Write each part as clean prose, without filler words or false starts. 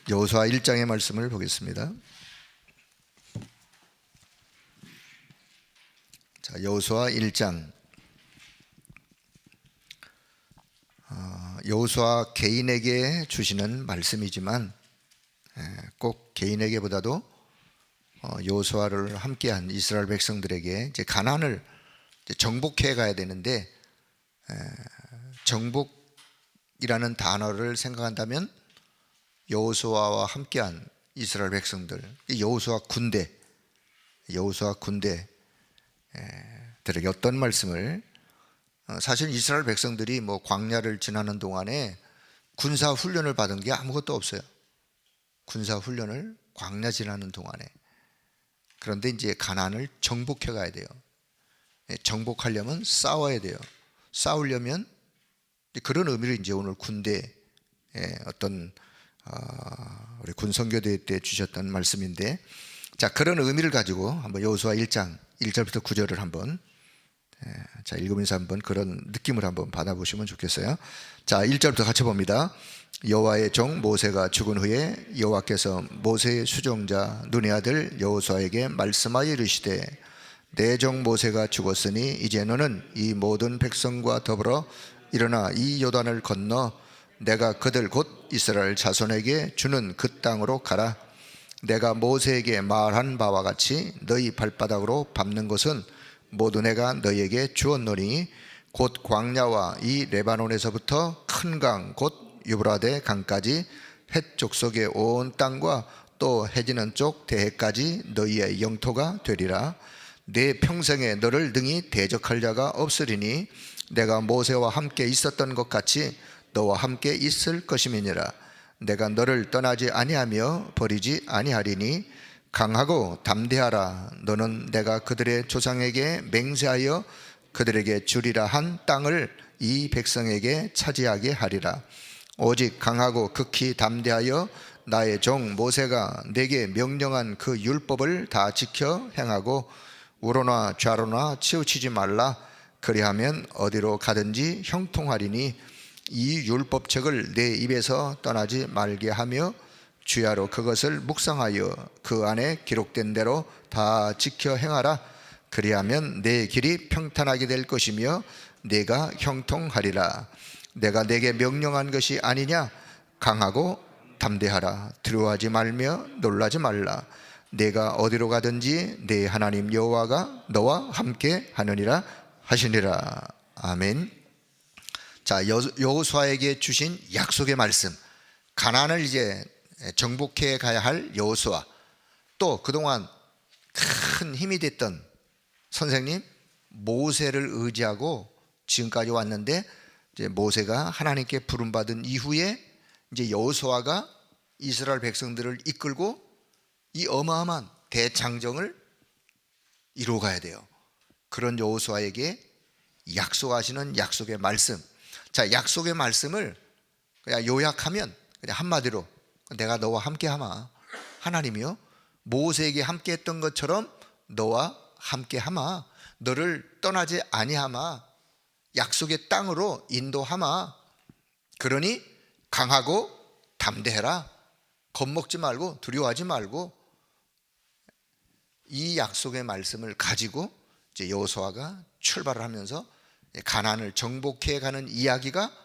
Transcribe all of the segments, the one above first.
여호수아 1장의 말씀을 보겠습니다. 자, 여호수아 1장. 여호수아 개인에게 주시는 말씀이지만 꼭 개인에게보다도 여호수아를 함께한 이스라엘 백성들에게 이제 가나안을 정복해 가야 되는데, 정복이라는 단어를 생각한다면 여호수아와 함께한 이스라엘 백성들, 여호수아 군대들에게 어떤 말씀을, 사실 이스라엘 백성들이 광야를 지나는 동안에 군사 훈련을 받은 게 아무것도 없어요. 군사 훈련을 광야 지나는 동안에. 그런데 이제 가나안을 정복해 가야 돼요. 정복하려면 싸워야 돼요. 싸우려면 그런 의미를 이제 오늘 군대 어떤 우리 군선교대 때 주셨던 말씀인데, 자, 그런 의미를 가지고 한번 여호수아 1장 1절부터 9절을 한번 읽으면서 한번 그런 느낌을 한번 받아보시면 좋겠어요. 자, 1절부터 같이 봅니다. 여호와의 종 모세가 죽은 후에 여호와께서 모세의 수종자 눈의 아들 여호수아에게 말씀하여 이르시되, 내 종 모세가 죽었으니 이제 너는 이 모든 백성과 더불어 일어나 이 요단을 건너 내가 그들 곧 이스라엘 자손에게 주는 그 땅으로 가라. 내가 모세에게 말한 바와 같이 너희 발바닥으로 밟는 것은 모두 내가 너희에게 주었노니 곧 광야와 이 레바논에서부터 큰 강 곧 유브라데 강까지 헷 족속의 온 땅과 또 해지는 쪽 대해까지 너희의 영토가 되리라. 내 평생에 너를 능히 대적할 자가 없으리니 내가 모세와 함께 있었던 것 같이 너와 함께 있을 것임이니라. 내가 너를 떠나지 아니하며 버리지 아니하리니 강하고 담대하라. 너는 내가 그들의 조상에게 맹세하여 그들에게 주리라 한 땅을 이 백성에게 차지하게 하리라. 오직 강하고 극히 담대하여 나의 종 모세가 내게 명령한 그 율법을 다 지켜 행하고 우로나 좌로나 치우치지 말라. 그리하면 어디로 가든지 형통하리니 이 율법책을 내 입에서 떠나지 말게 하며 주야로 그것을 묵상하여 그 안에 기록된 대로 다 지켜 행하라. 그리하면 내 길이 평탄하게 될 것이며 내가 형통하리라. 내가 내게 명령한 것이 아니냐? 강하고 담대하라. 두려워하지 말며 놀라지 말라. 내가 어디로 가든지 내 하나님 여호와가 너와 함께 하느니라 하시니라. 아멘. 자, 여호수아에게 주신 약속의 말씀, 가나안을 이제 정복해 가야 할 여호수아, 또 그동안 큰 힘이 됐던 선생님 모세를 의지하고 지금까지 왔는데, 이제 모세가 하나님께 부름받은 이후에 이제 여호수아가 이스라엘 백성들을 이끌고 이 어마어마한 대장정을 이루어가야 돼요. 그런 여호수아에게 약속하시는 약속의 말씀. 자, 약속의 말씀을 그냥 요약하면 그냥 한마디로 내가 너와 함께하마. 하나님이요 모세에게 함께했던 것처럼 너와 함께하마. 너를 떠나지 아니하마. 약속의 땅으로 인도하마. 그러니 강하고 담대해라. 겁먹지 말고 두려워하지 말고. 이 약속의 말씀을 가지고 이제 여호수아가 출발을 하면서 가나안을 정복해 가는 이야기가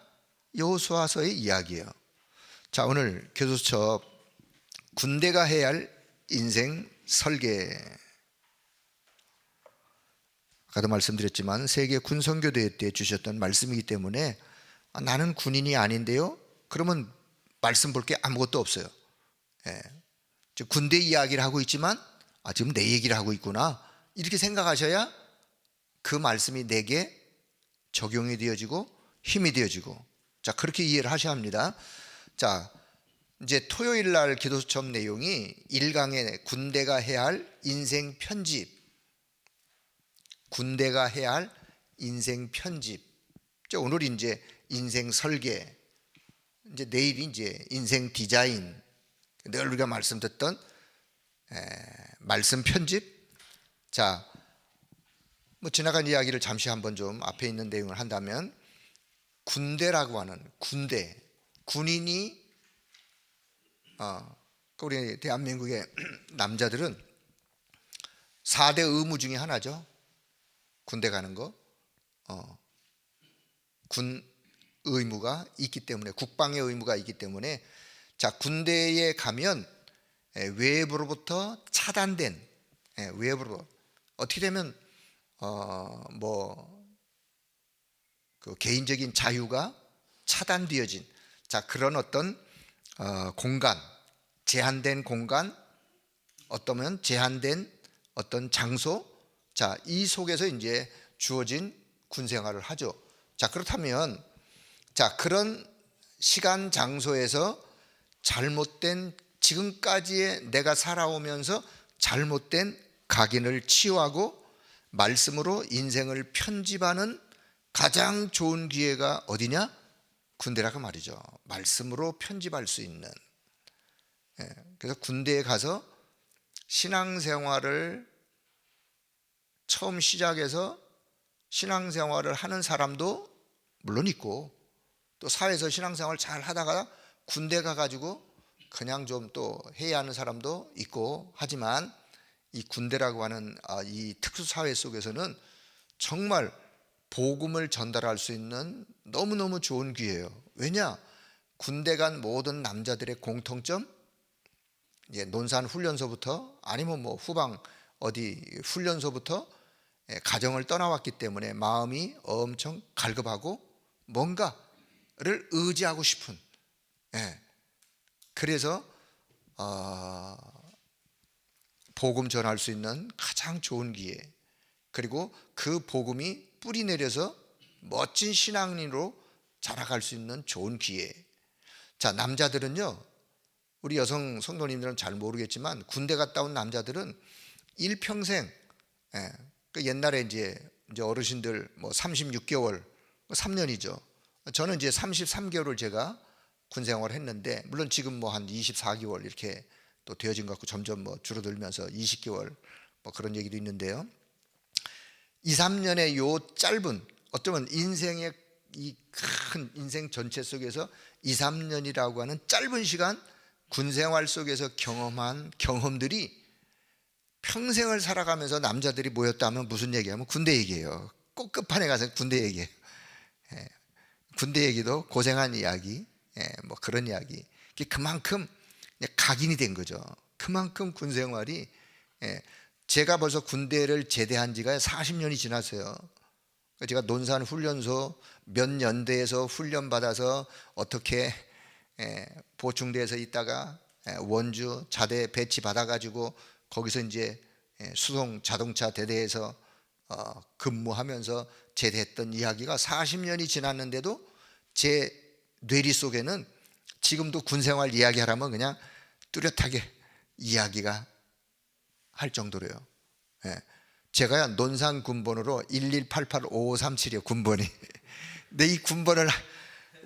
여호수아서의 이야기예요. 자, 오늘 교도처 군대가 해야 할 인생 설계. 아까도 말씀드렸지만 세계 군선교대회 때 주셨던 말씀이기 때문에 나는 군인이 아닌데요? 그러면 말씀 볼 게 아무것도 없어요. 군대 이야기를 하고 있지만 지금 내 얘기를 하고 있구나, 이렇게 생각하셔야 그 말씀이 내게 적용이 되어지고 힘이 되어지고, 자, 그렇게 이해를 하셔야 합니다. 자, 이제 토요일 날 기도 수첩 내용이 1강의 군대가 해야 할 인생 편집, 군대가 해야 할 인생 편집. 오늘 이제 인생 설계, 이제 내일이 이제 인생 디자인, 늘 우리가 말씀 듣던 말씀 편집. 자, 지나간 이야기를 잠시 한번 좀 앞에 있는 내용을 한다면, 군대라고 하는 군대, 군인이 우리 대한민국의 남자들은 4대 의무 중에 하나죠. 군대 가는 거. 군 의무가 있기 때문에, 국방의 의무가 있기 때문에, 자, 군대에 가면 외부로부터 차단된, 외부로 어떻게 되면 그 개인적인 자유가 차단되어진, 자, 그런 어떤 공간, 제한된 공간, 어떠면 제한된 어떤 장소, 자, 이 속에서 이제 주어진 군 생활을 하죠. 자, 그렇다면, 자, 그런 시간 장소에서 잘못된, 지금까지의 내가 살아오면서 잘못된 각인을 치유하고 말씀으로 인생을 편집하는 가장 좋은 기회가 어디냐? 군대라고 말이죠. 말씀으로 편집할 수 있는. 그래서 군대에 가서 신앙생활을 처음 시작해서 신앙생활을 하는 사람도 물론 있고, 또 사회에서 신앙생활을 잘 하다가 군대 가가지고 그냥 좀 또 해야 하는 사람도 있고, 하지만 이 군대라고 하는 이 특수사회 속에서는 정말 복음을 전달할 수 있는 너무너무 좋은 기회예요. 왜냐? 군대 간 모든 남자들의 공통점, 이제 논산 훈련소부터 아니면 뭐 후방 어디 훈련소부터 가정을 떠나왔기 때문에 마음이 엄청 갈급하고 뭔가를 의지하고 싶은, 그래서 복음 전할 수 있는 가장 좋은 기회, 그리고 그 복음이 뿌리 내려서 멋진 신앙인으로 자라갈 수 있는 좋은 기회. 자, 남자들은요, 우리 여성 성도님들은 잘 모르겠지만 군대 갔다 온 남자들은 일평생, 그 옛날에 이제 어르신들 뭐 36개월, 3년이죠. 저는 이제 33개월을 제가 군 생활을 했는데, 물론 지금 뭐 한 24개월 이렇게 또 되어진 것 같고 점점 뭐 줄어들면서 20개월 뭐 그런 얘기도 있는데요. 2, 3년의 요 짧은, 어쩌면 인생의 이 큰 인생 전체 속에서 2, 3년이라고 하는 짧은 시간 군 생활 속에서 경험한 경험들이 평생을 살아가면서 남자들이 모였다면 무슨 얘기하면 군대 얘기예요. 꼭 끝판에 가서 군대 얘기예요. 군대 얘기도 고생한 이야기, 뭐 그런 이야기. 그만큼 각인이 된 거죠. 그만큼 군 생활이, 제가 벌써 군대를 제대한 지가 40년이 지났어요. 제가 논산 훈련소 몇 년대에서 훈련 받아서 어떻게 보충대에서 있다가 원주 자대 배치 받아가지고 거기서 이제 수송 자동차 대대에서 근무하면서 제대했던 이야기가 40년이 지났는데도 제 뇌리 속에는 지금도 군생활 이야기하라면 그냥 뚜렷하게 이야기가 할 정도로요. 제가 논산 군번으로 1188537이요, 군번이. 근데 이 군번을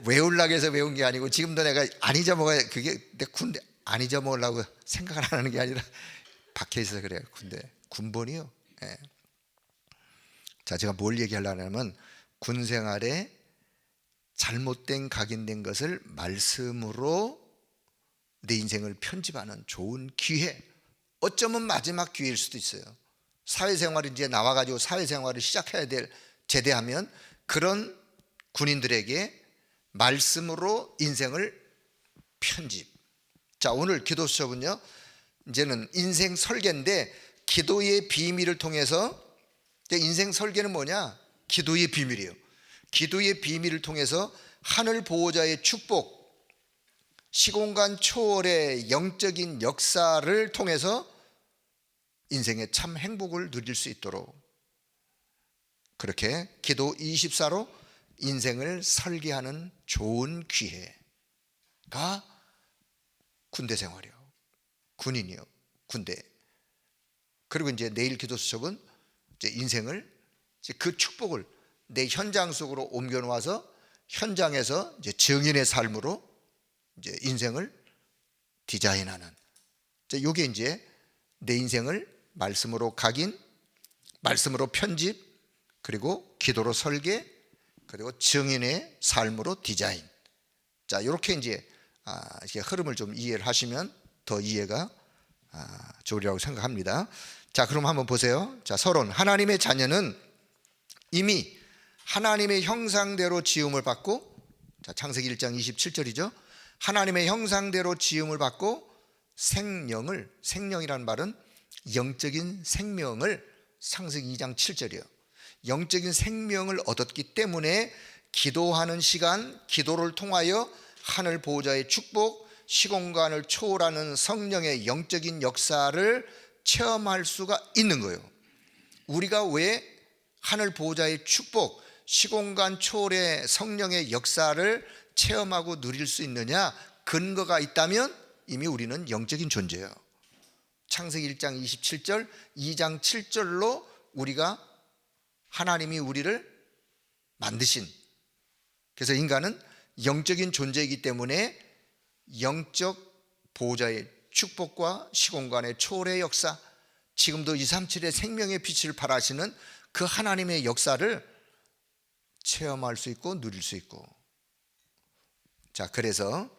외우려고 해서 외운 게 아니고, 지금도 내가 안 잊어먹어야, 그게 내 군대 안 잊어먹으려고 생각을 안 하는 게 아니라 박혀 있어서 그래요. 군대 군번이요. 자, 제가 뭘 얘기하려고 하냐면, 군 생활에 잘못된 각인된 것을 말씀으로 내 인생을 편집하는 좋은 기회, 어쩌면 마지막 기회일 수도 있어요. 사회생활을 이제 나와가지고 사회생활을 시작해야 될, 제대하면 그런 군인들에게 말씀으로 인생을 편집. 자, 오늘 기도 수업은요, 이제는 인생 설계인데, 기도의 비밀을 통해서, 인생 설계는 뭐냐? 기도의 비밀이에요. 기도의 비밀을 통해서 하늘 보호자의 축복, 시공간 초월의 영적인 역사를 통해서 인생의 참 행복을 누릴 수 있도록, 그렇게 기도 24로 인생을 설계하는 좋은 기회가 군대 생활이요, 군인이요, 군대. 그리고 이제 내일 기도 수첩은 이제 인생을, 이제 그 축복을 내 현장 속으로 옮겨 놓아서 현장에서 이제 증인의 삶으로 이제 인생을 디자인하는, 이게 이제 내 인생을 말씀으로 각인, 말씀으로 편집, 그리고 기도로 설계, 그리고 증인의 삶으로 디자인. 자, 이렇게 이제 이렇게 흐름을 좀 이해를 하시면 더 이해가 좋으리라고 생각합니다. 자, 그럼 한번 보세요. 자, 서론. 하나님의 자녀는 이미 하나님의 형상대로 지음을 받고, 자, 창세기 1장 27절이죠. 하나님의 형상대로 지음을 받고 생명이라는 말은 영적인 생명을, 창세기 2장 7절이에요. 영적인 생명을 얻었기 때문에 기도하는 시간, 기도를 통하여 하늘 보호자의 축복, 시공간을 초월하는 성령의 영적인 역사를 체험할 수가 있는 거예요. 우리가 왜 하늘 보호자의 축복, 시공간 초월의 성령의 역사를 체험하고 누릴 수 있느냐? 근거가 있다면 이미 우리는 영적인 존재예요. 창세기 1장 27절, 2장 7절로 우리가 하나님이 우리를 만드신, 그래서 인간은 영적인 존재이기 때문에 영적 보호자의 축복과 시공간의 초월의 역사, 지금도 237의 생명의 빛을 발하시는 그 하나님의 역사를 체험할 수 있고 누릴 수 있고, 자, 그래서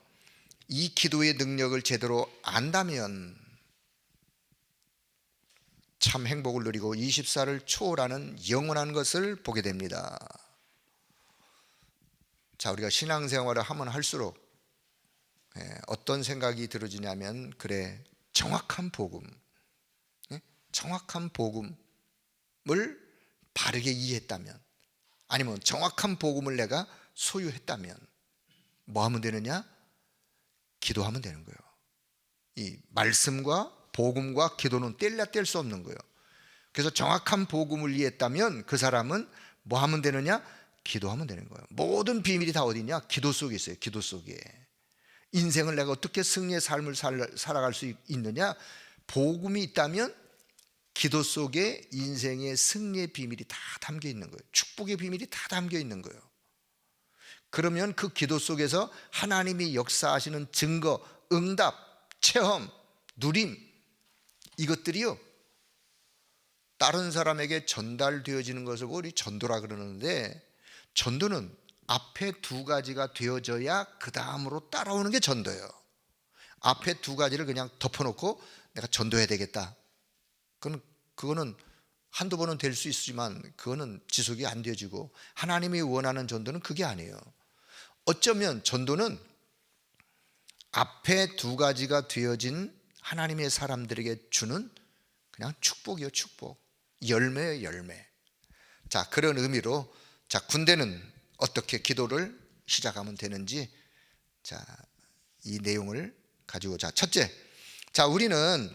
이 기도의 능력을 제대로 안다면 참 행복을 누리고 24를 초월하는 영원한 것을 보게 됩니다. 자, 우리가 신앙생활을 하면 할수록 어떤 생각이 들어지냐면, 그래, 정확한 복음, 정확한 복음을 바르게 이해했다면, 아니면 정확한 복음을 내가 소유했다면 뭐 하면 되느냐? 기도하면 되는 거예요. 이 말씀과 복음과 기도는 뗄래야 뗄 수 없는 거예요. 그래서 정확한 복음을 이해했다면 그 사람은 뭐 하면 되느냐? 기도하면 되는 거예요. 모든 비밀이 다 어디 있냐? 기도 속에 있어요. 기도 속에. 인생을 내가 어떻게 승리의 삶을 살아갈 수 있느냐? 복음이 있다면 기도 속에 인생의 승리의 비밀이 다 담겨 있는 거예요. 축복의 비밀이 다 담겨 있는 거예요. 그러면 그 기도 속에서 하나님이 역사하시는 증거, 응답, 체험, 누림, 이것들이요, 다른 사람에게 전달되어지는 것을 우리 전도라 그러는데, 전도는 앞에 두 가지가 되어져야 그 다음으로 따라오는 게 전도예요. 앞에 두 가지를 그냥 덮어놓고 내가 전도해야 되겠다, 그거는 한두 번은 될 수 있지만 그거는 지속이 안 되어지고, 하나님이 원하는 전도는 그게 아니에요. 어쩌면 전도는 앞에 두 가지가 되어진 하나님의 사람들에게 주는 그냥 축복이요, 축복. 열매예요, 열매. 자, 그런 의미로, 자, 군대는 어떻게 기도를 시작하면 되는지, 자, 이 내용을 가지고, 자, 첫째, 자, 우리는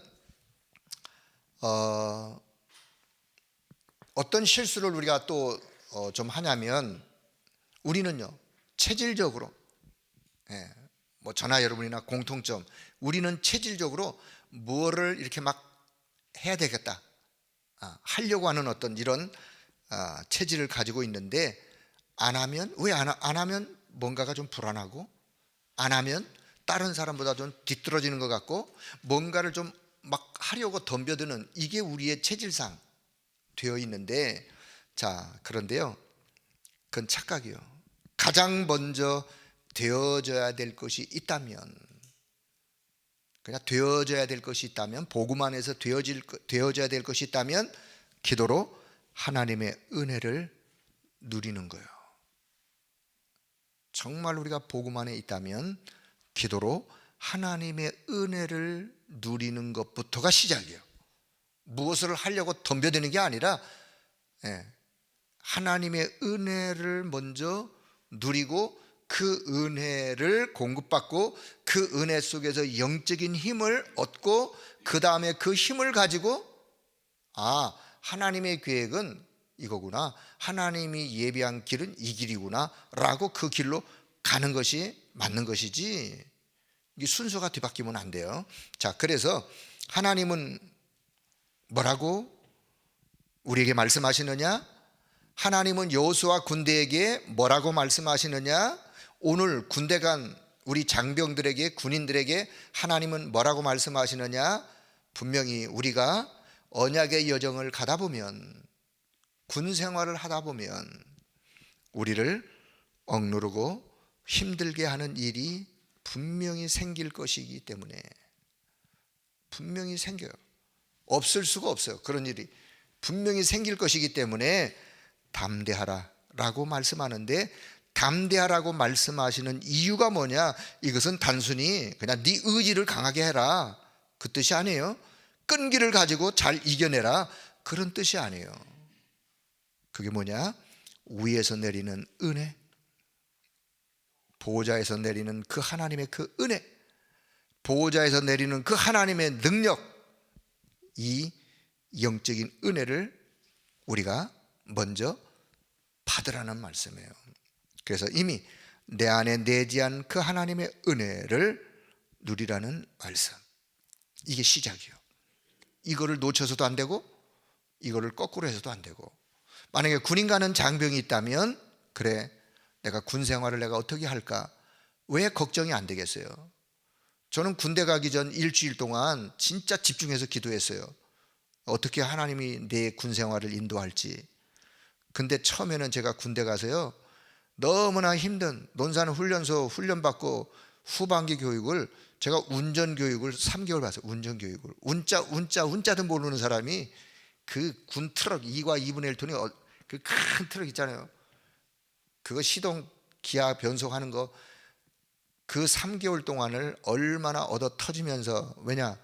어떤 실수를 우리가 또 좀 하냐면, 우리는요, 체질적으로, 뭐 저나 여러분이나 공통점, 우리는 체질적으로 뭐를 이렇게 막 해야 되겠다, 하려고 하는 어떤 이런 체질을 가지고 있는데, 안 하면, 왜 안 하면 뭔가가 좀 불안하고, 안 하면 다른 사람보다 좀 뒤떨어지는 것 같고, 뭔가를 좀 막 하려고 덤벼드는, 이게 우리의 체질상 되어 있는데, 자, 그런데요, 그건 착각이요. 가장 먼저 되어져야 될 것이 있다면, 그냥 되어져야 될 것이 있다면, 복음 안에서 되어져야 될 것이 있다면 기도로 하나님의 은혜를 누리는 거예요. 정말 우리가 복음 안에 있다면 기도로 하나님의 은혜를 누리는 것부터가 시작이에요. 무엇을 하려고 덤벼드는 게 아니라 하나님의 은혜를 먼저 누리고, 그 은혜를 공급받고, 그 은혜 속에서 영적인 힘을 얻고, 그 다음에 그 힘을 가지고, 하나님의 계획은 이거구나, 하나님이 예비한 길은 이 길이구나 라고 그 길로 가는 것이 맞는 것이지, 이 순서가 뒤바뀌면 안 돼요. 자, 그래서 하나님은 뭐라고 우리에게 말씀하시느냐? 하나님은 여호수아 군대에게 뭐라고 말씀하시느냐? 오늘 군대 간 우리 장병들에게, 군인들에게 하나님은 뭐라고 말씀하시느냐? 분명히 우리가 언약의 여정을 가다 보면, 군 생활을 하다 보면 우리를 억누르고 힘들게 하는 일이 분명히 생길 것이기 때문에, 분명히 생겨요. 없을 수가 없어요. 그런 일이 분명히 생길 것이기 때문에 담대하라 라고 말씀하는데, 담대하라고 말씀하시는 이유가 뭐냐? 이것은 단순히 그냥 네 의지를 강하게 해라 그 뜻이 아니에요. 끈기를 가지고 잘 이겨내라 그런 뜻이 아니에요. 그게 뭐냐? 위에서 내리는 은혜, 보호자에서 내리는 그 하나님의 그 은혜, 보호자에서 내리는 그 하나님의 능력, 이 영적인 은혜를 우리가 먼저 받으라는 말씀이에요. 그래서 이미 내 안에 내재한 그 하나님의 은혜를 누리라는 말씀, 이게 시작이에요. 이거를 놓쳐서도 안 되고 이거를 거꾸로 해서도 안 되고, 만약에 군인 가는 장병이 있다면 그래, 내가 군 생활을 내가 어떻게 할까, 왜 걱정이 안 되겠어요? 저는 군대 가기 전 일주일 동안 진짜 집중해서 기도했어요. 어떻게 하나님이 내 군 생활을 인도할지. 근데 처음에는 제가 군대 가서요, 너무나 힘든 논산 훈련소 훈련받고 후반기 교육을, 제가 운전 교육을 3개월 받았어요. 운전 교육을. 운자도 모르는 사람이 그 군 트럭 2과 2분의 1톤이 그 큰 트럭 있잖아요. 그거 시동 기아 변속하는 거, 그 3개월 동안을 얼마나 얻어 터지면서, 왜냐,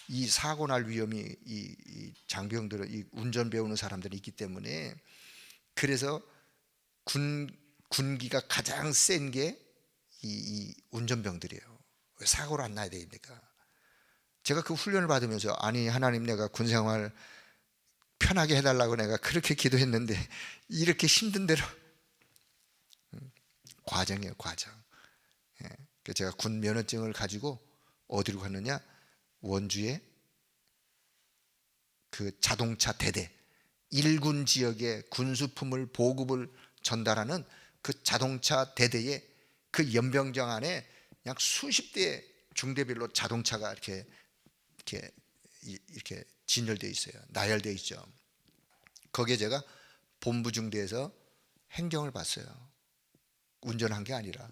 이 사고 날 위험이 이 장병들은, 이 운전 배우는 사람들이 있기 때문에. 그래서 군기가 가장 센 게 이 운전병들이에요. 왜 사고를 안 나야 되니까. 제가 그 훈련을 받으면서, 아니 하나님, 내가 군생활 편하게 해달라고 내가 그렇게 기도했는데 이렇게 힘든 대로. 과정이에요, 과정. 그래서 제가 군 면허증을 가지고 어디로 갔느냐, 원주에 그 자동차 대대, 1군 지역에 군수품을 보급을 전달하는 그 자동차 대대에, 그 연병장 안에 약 수십 대의 중대별로 자동차가 이렇게 진열되어 있어요. 나열되어 있죠. 거기에 제가 본부 중대에서 행정을 봤어요. 운전한 게 아니라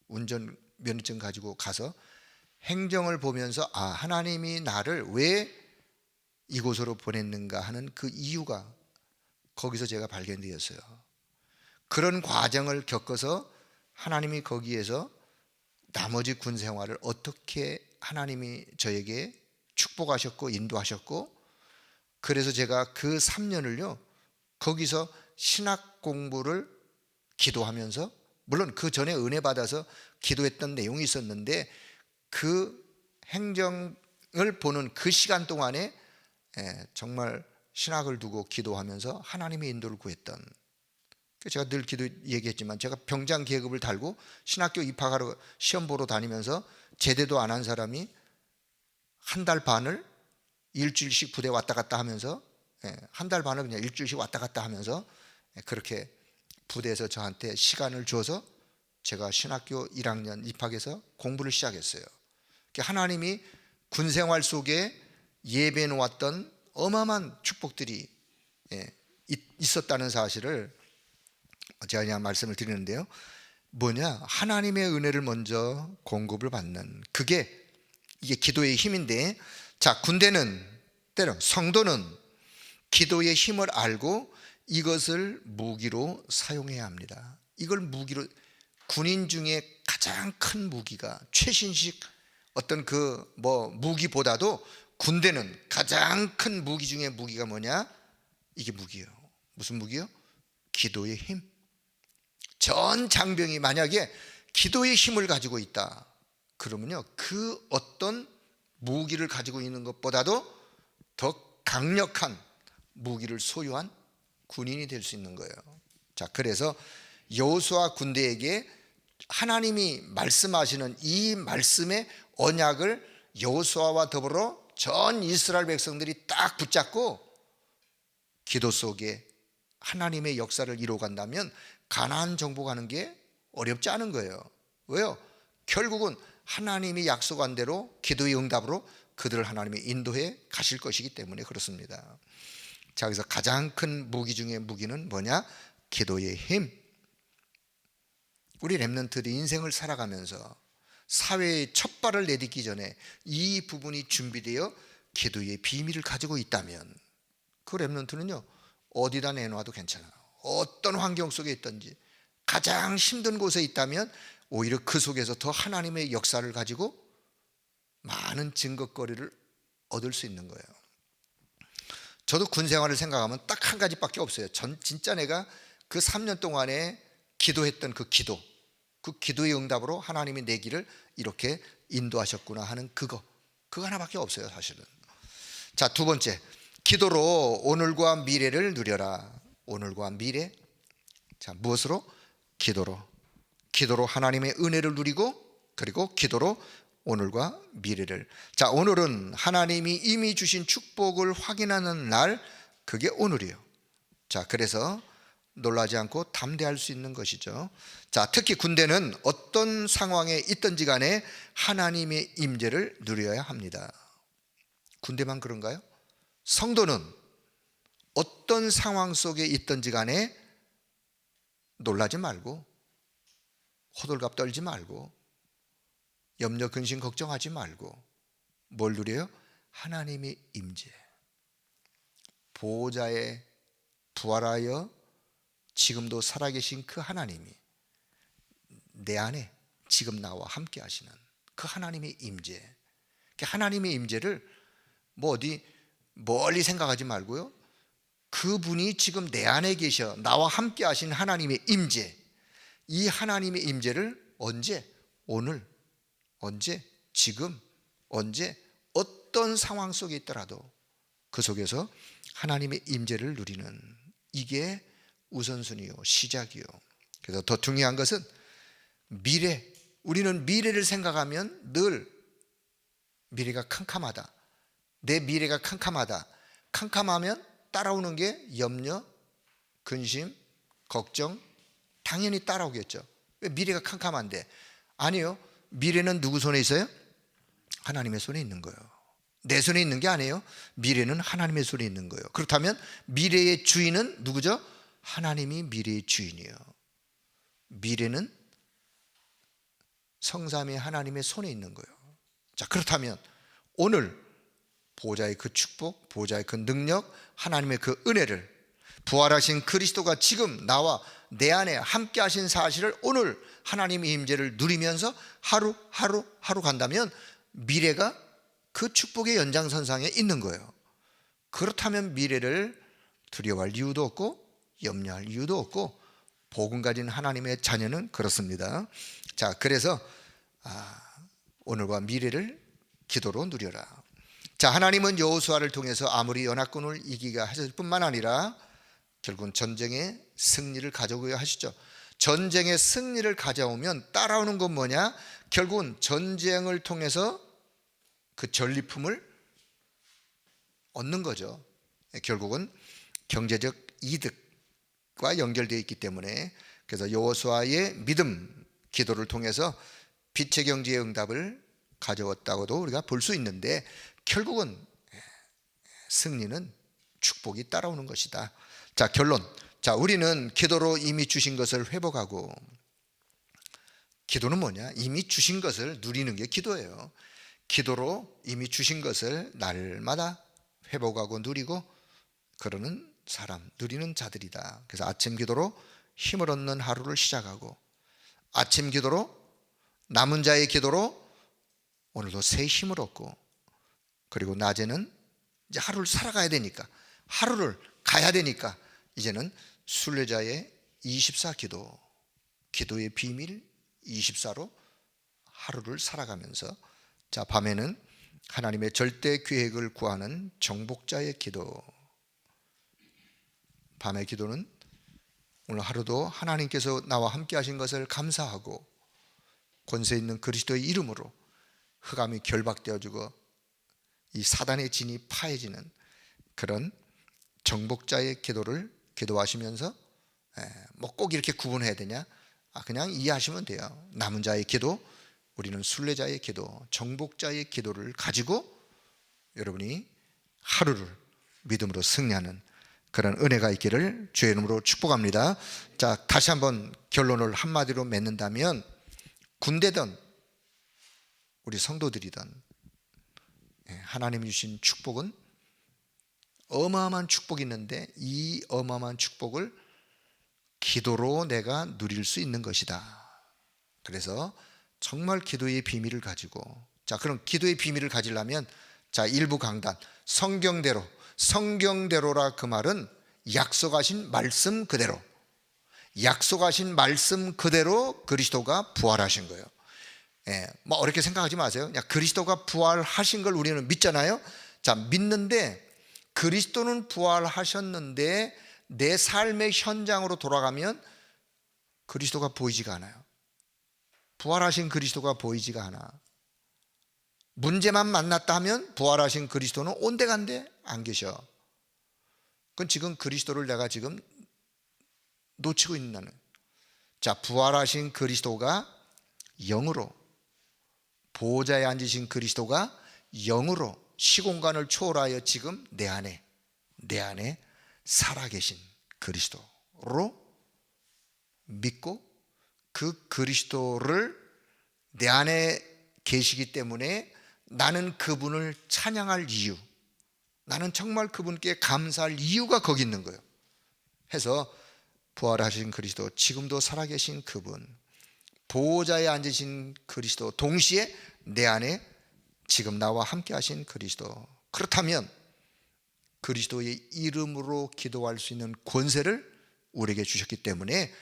운전 면허증 가지고 가서 행정을 보면서, 아, 하나님이 나를 왜 이곳으로 보냈는가 하는 그 이유가 거기서 제가 발견되었어요. 그런 과정을 겪어서 하나님이 거기에서 나머지 군 생활을 어떻게 하나님이 저에게 축복하셨고 인도하셨고, 그래서 제가 그 3년을요 거기서 신학 공부를 기도하면서, 물론 그 전에 은혜 받아서 기도했던 내용이 있었는데, 그 행정을 보는 그 시간 동안에 정말 신학을 두고 기도하면서 하나님의 인도를 구했던, 제가 늘 얘기했지만, 제가 병장 계급을 달고 신학교 입학하러 시험 보러 다니면서 제대도 안 한 사람이 한 달 반을 일주일씩 부대 왔다 갔다 하면서, 한 달 반을 그냥 일주일씩 왔다 갔다 하면서 그렇게 부대에서 저한테 시간을 줘서 제가 신학교 1학년 입학해서 공부를 시작했어요. 하나님이 군생활 속에 예배해 놓았던 어마어마한 축복들이 있었다는 사실을 제가 그냥 말씀을 드리는데요, 뭐냐, 하나님의 은혜를 먼저 공급을 받는, 이게 기도의 힘인데, 자, 군대는, 때론 성도는 기도의 힘을 알고 이것을 무기로 사용해야 합니다. 이걸 무기로, 군인 중에 가장 큰 무기가, 최신식 어떤 무기보다도 군대는 가장 큰 무기 중에 무기가 뭐냐, 이게 무기예요. 무슨 무기요? 기도의 힘. 전 장병이 만약에 기도의 힘을 가지고 있다 그러면요, 그 어떤 무기를 가지고 있는 것보다도 더 강력한 무기를 소유한 군인이 될 수 있는 거예요. 자, 그래서 여호수아 군대에게 하나님이 말씀하시는 이 말씀의 언약을 여호수아와 더불어 전 이스라엘 백성들이 딱 붙잡고 기도 속에 하나님의 역사를 이루어간다면 가나안 정복하는 게 어렵지 않은 거예요. 왜요? 결국은 하나님이 약속한 대로 기도의 응답으로 그들을 하나님이 인도해 가실 것이기 때문에 그렇습니다. 자, 그래서 가장 큰 무기 중에 무기는 뭐냐? 기도의 힘. 우리 렘넌트들이 인생을 살아가면서 사회의 첫 발을 내딛기 전에 이 부분이 준비되어 기도의 비밀을 가지고 있다면 그 렘넌트는요 어디다 내놔도 괜찮아요. 어떤 환경 속에 있든지 가장 힘든 곳에 있다면 오히려 그 속에서 더 하나님의 역사를 가지고 많은 증거거리를 얻을 수 있는 거예요. 저도 군 생활을 생각하면 딱 한 가지밖에 없어요. 진짜 내가 그 3년 동안에 기도했던 그 기도의 응답으로 하나님이 내 길을 이렇게 인도하셨구나 하는 그거 하나밖에 없어요, 사실은. 자, 두 번째, 기도로 오늘과 미래를 누려라. 오늘과 미래. 자, 무엇으로? 기도로 하나님의 은혜를 누리고, 그리고 기도로 오늘과 미래를. 자, 오늘은 하나님이 이미 주신 축복을 확인하는 날, 그게 오늘이에요. 자, 그래서 놀라지 않고 담대할 수 있는 것이죠. 자, 특히 군대는 어떤 상황에 있든지 간에 하나님의 임재를 누려야 합니다. 군대만 그런가요? 성도는 어떤 상황 속에 있든지 간에 놀라지 말고, 호들갑 떨지 말고, 염려 근심 걱정하지 말고 뭘 누려요? 하나님의 임재, 보호자의 부활하여 지금도 살아계신 그 하나님이 내 안에 지금 나와 함께 하시는 그 하나님의 임재. 하나님의 임재를 뭐 어디 멀리 생각하지 말고요, 그분이 지금 내 안에 계셔 나와 함께 하신 하나님의 임재, 이 하나님의 임재를 언제? 오늘, 언제? 지금, 언제? 어떤 상황 속에 있더라도 그 속에서 하나님의 임재를 누리는, 이게 우선순위요, 시작이요. 그래서 더 중요한 것은 미래. 우리는 미래를 생각하면 늘 미래가 캄캄하다, 내 미래가 캄캄하다. 캄캄하면 따라오는 게 염려, 근심, 걱정, 당연히 따라오겠죠. 왜? 미래가 캄캄한데. 아니요, 미래는 누구 손에 있어요? 하나님의 손에 있는 거예요. 내 손에 있는 게 아니에요. 미래는 하나님의 손에 있는 거예요. 그렇다면 미래의 주인은 누구죠? 하나님이 미래의 주인이에요. 미래는 성삼위 하나님의 손에 있는 거예요. 자, 그렇다면 오늘 보호자의 그 축복, 보호자의 그 능력, 하나님의 그 은혜를, 부활하신 그리스도가 지금 나와 내 안에 함께 하신 사실을 오늘 하나님의 임재를 누리면서 하루 간다면 미래가 그 축복의 연장선상에 있는 거예요. 그렇다면 미래를 두려워할 이유도 없고 염려할 이유도 없고, 복음 가진 하나님의 자녀는 그렇습니다. 자, 그래서 오늘과 미래를 기도로 누려라. 자, 하나님은 여호수아를 통해서 아무리 연합군을 이기게 하실 뿐만 아니라 결국은 전쟁의 승리를 가져오게 하시죠. 전쟁의 승리를 가져오면 따라오는 건 뭐냐? 결국은 전쟁을 통해서 그 전리품을 얻는 거죠. 결국은 경제적 이득과 연결되어 있기 때문에, 그래서 여호수아의 믿음, 기도를 통해서 빛의 경제의 응답을 가져왔다고도 우리가 볼 수 있는데, 결국은 승리는 축복이 따라오는 것이다. 자, 결론. 자, 우리는 기도로 이미 주신 것을 회복하고, 기도는 뭐냐? 이미 주신 것을 누리는 게 기도예요. 기도로 이미 주신 것을 날마다 회복하고 누리고 그러는 사람, 누리는 자들이다. 그래서 아침 기도로 힘을 얻는 하루를 시작하고, 아침 기도로, 남은 자의 기도로 오늘도 새 힘을 얻고, 그리고 낮에는 이제 하루를 살아가야 되니까, 하루를 가야 되니까 이제는 순례자의 24 기도, 기도의 비밀 24로 하루를 살아가면서, 자, 밤에는 하나님의 절대 계획을 구하는 정복자의 기도. 밤의 기도는 오늘 하루도 하나님께서 나와 함께 하신 것을 감사하고 권세 있는 그리스도의 이름으로 흑암이 결박되어지고 이 사단의 진이 파해지는 그런 정복자의 기도를 기도하시면서, 뭐 꼭 이렇게 구분해야 되냐? 그냥 이해하시면 돼요. 남은 자의 기도, 우리는 순례자의 기도, 정복자의 기도를 가지고 여러분이 하루를 믿음으로 승리하는 그런 은혜가 있기를 주의 이름으로 축복합니다. 자, 다시 한번 결론을 한마디로 맺는다면, 군대든 우리 성도들이든 하나님이 주신 축복은 어마어마한 축복이 있는데 이 어마어마한 축복을 기도로 내가 누릴 수 있는 것이다. 그래서 정말 기도의 비밀을 가지고, 자, 그럼 기도의 비밀을 가지려면, 자, 일부 강단, 성경대로라 그 말은 약속하신 말씀 그대로, 약속하신 말씀 그대로 그리스도가 부활하신 거예요. 뭐 어렵게 생각하지 마세요. 그냥 그리스도가 부활하신 걸 우리는 믿잖아요. 자, 믿는데 그리스도는 부활하셨는데 내 삶의 현장으로 돌아가면 그리스도가 보이지가 않아요. 부활하신 그리스도가 보이지가 않아. 문제만 만났다 하면 부활하신 그리스도는 온데간데 안 계셔. 그건 지금 그리스도를 내가 지금 놓치고 있는 나는. 자, 부활하신 그리스도가 영으로, 보호자에 앉으신 그리스도가 영으로 시공간을 초월하여 지금 내 안에 살아계신 그리스도로 믿고 그 그리스도를 내 안에 계시기 때문에 나는 그분을 찬양할 이유, 나는 정말 그분께 감사할 이유가 거기 있는 거예요. 해서 부활하신 그리스도, 지금도 살아계신 그분, 보호자에 앉으신 그리스도, 동시에 내 안에 지금 나와 함께 하신 그리스도. 그렇다면 그리스도의 이름으로 기도할 수 있는 권세를 우리에게 주셨기 때문에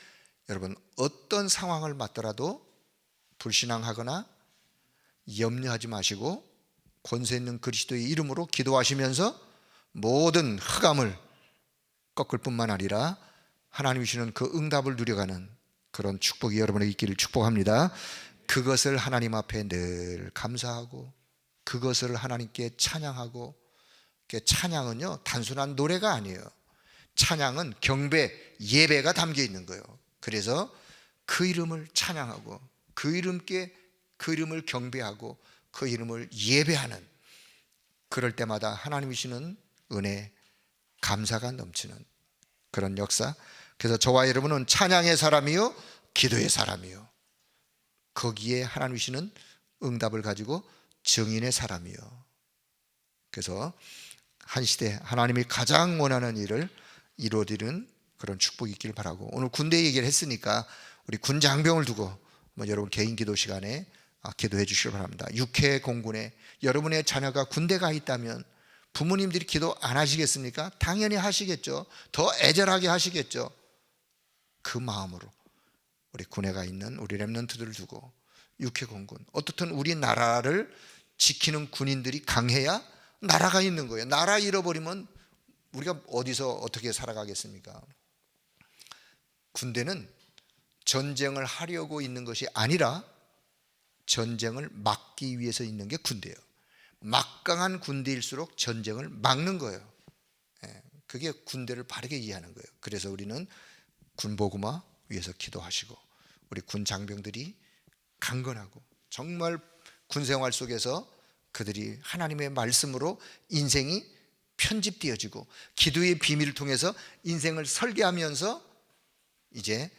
여러분, 어떤 상황을 맞더라도 불신앙하거나 염려하지 마시고 권세 있는 그리스도의 이름으로 기도하시면서 모든 흑암을 꺾을 뿐만 아니라 하나님이 주시는 그 응답을 누려가는 그런 축복이 여러분에게 있기를 축복합니다. 그것을 하나님 앞에 늘 감사하고 그것을 하나님께 찬양하고, 찬양은요 단순한 노래가 아니에요. 찬양은 경배, 예배가 담겨 있는 거예요. 그래서 그 이름을 찬양하고 그 이름을 경배하고 그 이름을 예배하는, 그럴 때마다 하나님이 주시는 은혜, 감사가 넘치는 그런 역사. 그래서 저와 여러분은 찬양의 사람이요 기도의 사람이요, 거기에 하나님이 주시는 응답을 가지고 증인의 사람이요. 그래서 한 시대 하나님이 가장 원하는 일을 이루어지는 그런 축복이 있길 바라고, 오늘 군대 얘기를 했으니까 우리 군 장병을 두고 여러분 개인 기도 시간에 기도해 주시기 바랍니다. 육해 공군에 여러분의 자녀가 군대 가 있다면 부모님들이 기도 안 하시겠습니까? 당연히 하시겠죠. 더 애절하게 하시겠죠. 그 마음으로 우리 군에 가 있는 우리 렘넌트들을 두고 육해 공군, 어떻든 우리 나라를 지키는 군인들이 강해야 나라가 있는 거예요. 나라 잃어버리면 우리가 어디서 어떻게 살아가겠습니까? 군대는 전쟁을 하려고 있는 것이 아니라 전쟁을 막기 위해서 있는 게 군대예요. 막강한 군대일수록 전쟁을 막는 거예요. 그게 군대를 바르게 이해하는 거예요. 그래서 우리는 군복음화 위해서 기도하시고, 우리 군 장병들이 강건하고 정말 군생활 속에서 그들이 하나님의 말씀으로 인생이 편집되어지고 기도의 비밀을 통해서 인생을 설계하면서 이제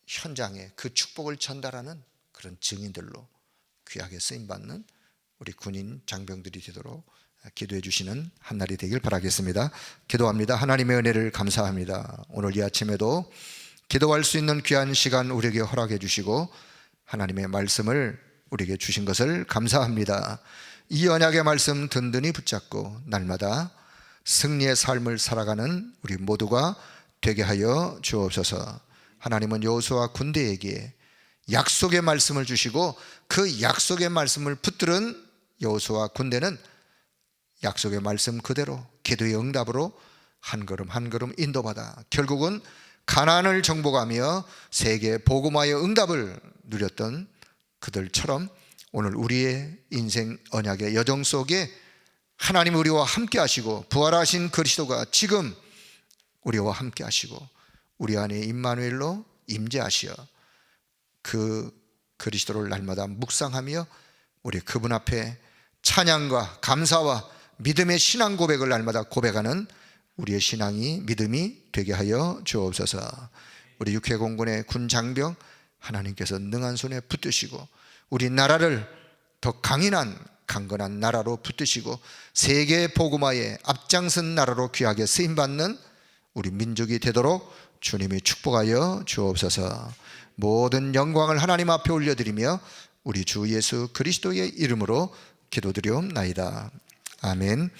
현장에 그 축복을 전달하는 그런 증인들로 귀하게 쓰임받는 우리 군인 장병들이 되도록 기도해 주시는 한날이 되길 바라겠습니다. 기도합니다. 하나님의 은혜를 감사합니다. 오늘 이 아침에도 기도할 수 있는 귀한 시간 우리에게 허락해 주시고 하나님의 말씀을 우리에게 주신 것을 감사합니다. 이 언약의 말씀 든든히 붙잡고 날마다 승리의 삶을 살아가는 우리 모두가 되게 하여 주옵소서. 하나님은 여호수아 군대에게 약속의 말씀을 주시고 그 약속의 말씀을 붙들은 여호수아 군대는 약속의 말씀 그대로 기도의 응답으로 한 걸음 한 걸음 인도받아 결국은 가나안을 정복하며 세계 복음화의 응답을 누렸던 그들처럼 오늘 우리의 인생 언약의 여정 속에 하나님 우리와 함께 하시고 부활하신 그리스도가 지금 우리와 함께 하시고 우리 안에 임마누엘로 임재하시어 그 그리스도를 날마다 묵상하며 우리 그분 앞에 찬양과 감사와 믿음의 신앙 고백을 날마다 고백하는 우리의 신앙이 믿음이 되게 하여 주옵소서. 우리 육해공군의 군 장병 하나님께서 능한 손에 붙드시고 우리 나라를 더 강인한 강건한 나라로 붙드시고 세계 복음화에 앞장선 나라로 귀하게 쓰임받는 우리 민족이 되도록 주님이 축복하여 주옵소서. 모든 영광을 하나님 앞에 올려드리며 우리 주 예수 그리스도의 이름으로 기도드리옵나이다. 아멘.